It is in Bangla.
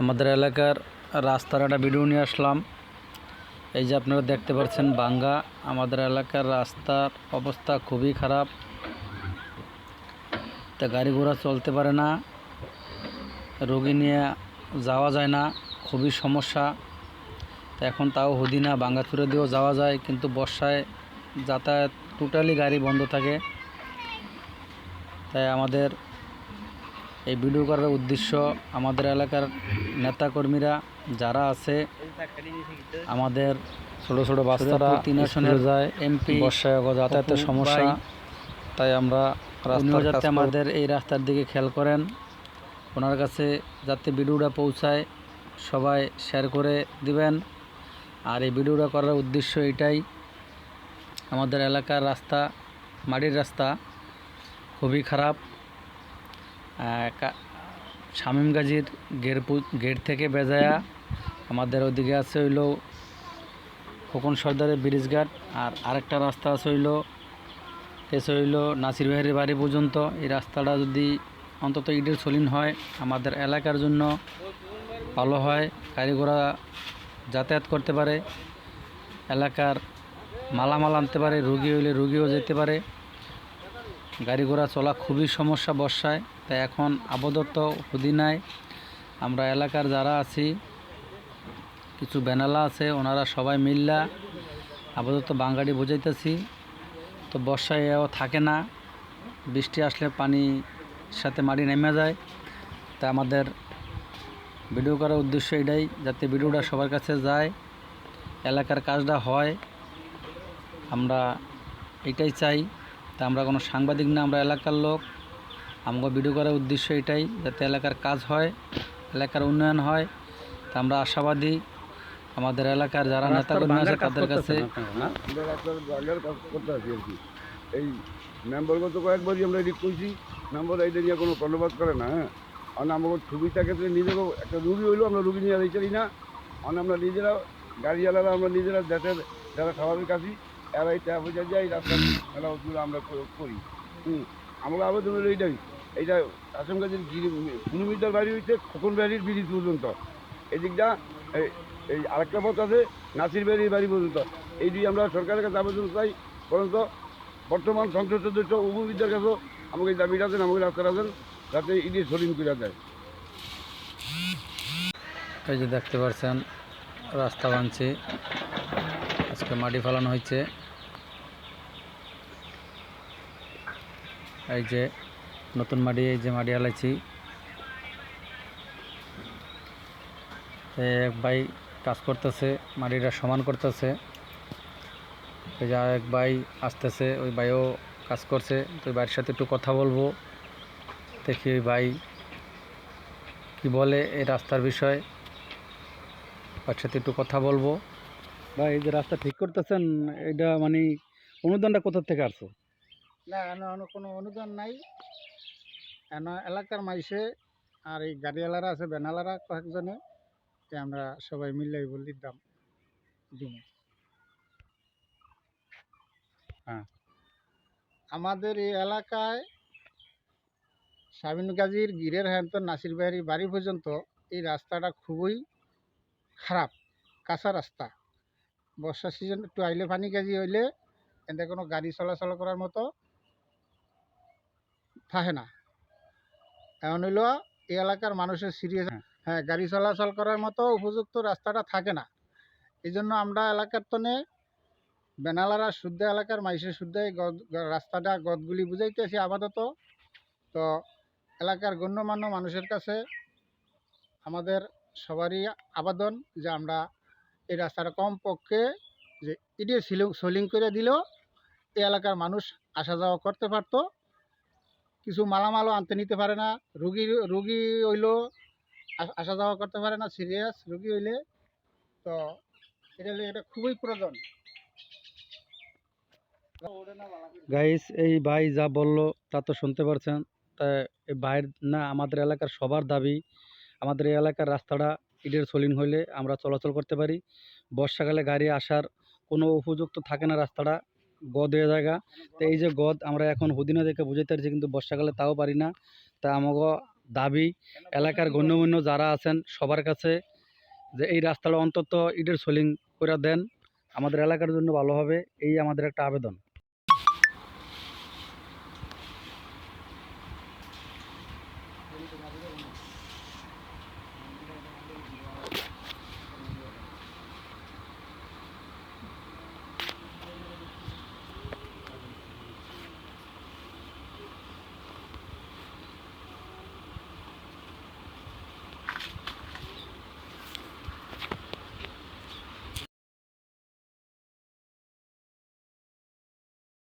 আমাদের এলাকার রাস্তার একটা ভিডিও নিয়ে আসলাম। এই যে আপনারা দেখতে পাচ্ছেন ভাঙ্গা আমাদের এলাকার রাস্তার অবস্থা খুবই খারাপ। তা গাড়ি ঘোড়া চলতে পারে না, রোগী নিয়ে যাওয়া যায় না, খুবই সমস্যা। তা এখন তাও হুদিনা ভাঙ্গাচুরা দিয়েও যাওয়া যায়, কিন্তু বর্ষায় যাতায়াত টোটালি গাড়ি বন্ধ থাকে। তাই আমাদের এই ভিডিও করার উদ্দেশ্য, আমাদের এলাকার নেতাকর্মীরা যারা আছে, আমাদের ছোট ছোট বাচ্চারা 3 আসনের যায় এমপি, বর্ষায় যাতায়াতের সমস্যা। তাই আমরা রাস্তার যাতে আমাদের এই রাস্তার দিকে খেয়াল করেন, ওনার কাছে যাতে ভিডিওটা পৌঁছায় সবাই শেয়ার করে দিবেন। আর এই ভিডিওটা করার উদ্দেশ্য এটাই, আমাদের এলাকার রাস্তা মাটির রাস্তা খুবই খারাপ। শামীম গাজীর গেট থেকে বেজায়া আমাদের ওদিকে আছে হইলো খোকন সর্দারের ব্রিজঘাট, আর আরেকটা রাস্তা আছে হইলো নাসির ভাইয়ের বাড়ি পর্যন্ত। এই রাস্তাটা যদি অন্তত ইটের সলিন হয় আমাদের এলাকার জন্য ভালো হয়, গাড়ি ঘোড়া যাতায়াত করতে পারে, এলাকার মালামাল আনতে পারে, রুগী হইলে রুগীও যেতে পারে। গাড়ি ঘোড়া চলা খুবই সমস্যা বর্ষায়। তাই এখন আপাতত হুদিনায় আমরা এলাকার যারা আছি, কিছু বেনালা আছে, ওনারা সবাই মিল্লা আপাতত বাঙ্গাড়ি বোঝাইতেছি। তো বর্ষায় এও থাকে না, বৃষ্টি আসলে পানির সাথে মাটি নেমে যায়। তা আমাদের ভিডিও করার উদ্দেশ্য এটাই, যাতে ভিডিওটা সবার কাছে যায়, এলাকার কাজটা হয়, আমরা এটাই চাই। তা আমরা কোনো সাংবাদিক না, আমরা এলাকার লোক। আমাকে ভিডিও করার উদ্দেশ্য এটাই, যাতে এলাকার কাজ হয়, এলাকার উন্নয়ন হয়। তা আমরা আশাবাদী আমাদের এলাকার যারা নেতাকর্মী আছে তাদের কাছে। এই মেম্বারগত কয়েকবারই আমরা এডিট করছি, মেম্বার এইটা নিয়ে কোনো কর্ণপাত করে না। হ্যাঁ, কারণ আমাদের সুবিধা ক্ষেত্রে নিজেরও একটা রুগী হইলেও আমরা রুগী নিয়ে চাই না। আমরা নিজেরা গাড়িওয়ালারা, আমরা নিজেরা দেশের যারা স্বাভাবিক আছি, এরাই ট্যাপ হয়ে যায় এই রাস্তার মেরামতগুলো আমরা করি। আমরা আবেদন হলো এইটা আসাম গাছের কিলোমিটার বাড়ি হইতে খোকন বাড়ির ব্রিজ পর্যন্ত, এদিকটা এই আরেকটা পথ আছে নাসির বাড়ির বাড়ি পর্যন্ত। এই দিয়ে আমরা সরকারের কাছে আবেদন চাই, বরঞ্চ বর্তমান সংসদ সদস্য উপবিদ্যার কাছেও আমাকে দাবিটা দেন, আমাকে রাস্তা দেন, যাতে ইডি সলিন করে দেয়। এই যে দেখতে পাচ্ছেন রাস্তা বানছে, আজকে মাটি ফেলানো হয়েছে। এই যে নতুন মাটি, এই যে মাটি হালাইছি, এক ভাই কাজ করতেছে, মাটিটা সমান করতেছে। এই যে আরেক ভাই আসতেছে, ওই ভাইও কাজ করছে। তো ওই ভাইয়ের সাথে একটু কথা বলবো, দেখি ওই ভাই কি বলে এই রাস্তার বিষয়, ভাইয়ের সাথে একটু কথা বলবো। ভাই, এই যে রাস্তা ঠিক করতেছেন, এটা মানে অনুদানটা কোথা থেকে আসছে? না, কোনো অনুদান নাই। এলাকার মাইসে আর এই গাড়িওয়ালারা আছে, বেনালারা কয়েকজনে, আমরা সবাই মিলে বলি দাম দিব। হ্যাঁ, আমাদের এই এলাকায় শামীম গাজীর গিরের হ্যান্ত নাসির ভাইয়ের বাড়ি পর্যন্ত এই রাস্তাটা খুবই খারাপ, কাঁচা রাস্তা। বর্ষা সিজন একটু আইলে পানি গাজি হইলে এতে কোনো গাড়ি চলাচল করার মতো থাকে না। এমন হইল এই এলাকার মানুষের সিরিয়াস, হ্যাঁ, গাড়ি চলাচল করার মতো উপযুক্ত রাস্তাটা থাকে না। এই জন্য আমরা এলাকার তনে বেনালারা শুদ্ধ, এলাকার মাইসের শুদ্ধ এই রাস্তাটা গদগুলি বুঝাইতেছি আপাতত। তো এলাকার গণ্যমান্য মানুষের কাছে আমাদের সবারই আবেদন যে আমরা এই রাস্তাটা কমপক্ষে যে ইডিয়ে সোলিং করে দিলেও এই এলাকার মানুষ আসা যাওয়া করতে পারতো। কিছু মালামালও আনতে নিতে পারে না, রুগী হইলেও আসা যাওয়া করতে পারে না, সিরিয়াস রুগী হইলে। তো এটা খুবই প্রয়োজন। গাইস, এই ভাই যা বললো তা তো শুনতে পারছেন। তা এই ভাইয়ের না, আমাদের এলাকার সবার দাবি, আমাদের এই এলাকার রাস্তাটা ইটের সলিন হইলে আমরা চলাচল করতে পারি। বর্ষাকালে গাড়ি আসার কোনো উপযুক্ত থাকে না, রাস্তাটা গদ হয়ে জায়গা। তো এই যে গদ, আমরা এখন হুদিনা দেখে বুঝাইতে পারছি, কিন্তু বর্ষাকালে তাও পারি না। তা আমাকে দাবি এলাকার গণ্যমান্য যারা আছেন সবার কাছে, যে এই রাস্তাটা অন্তত ইটের সোলিং করে দেন, আমাদের এলাকার জন্য ভালো হবে, এই আমাদের একটা আবেদন।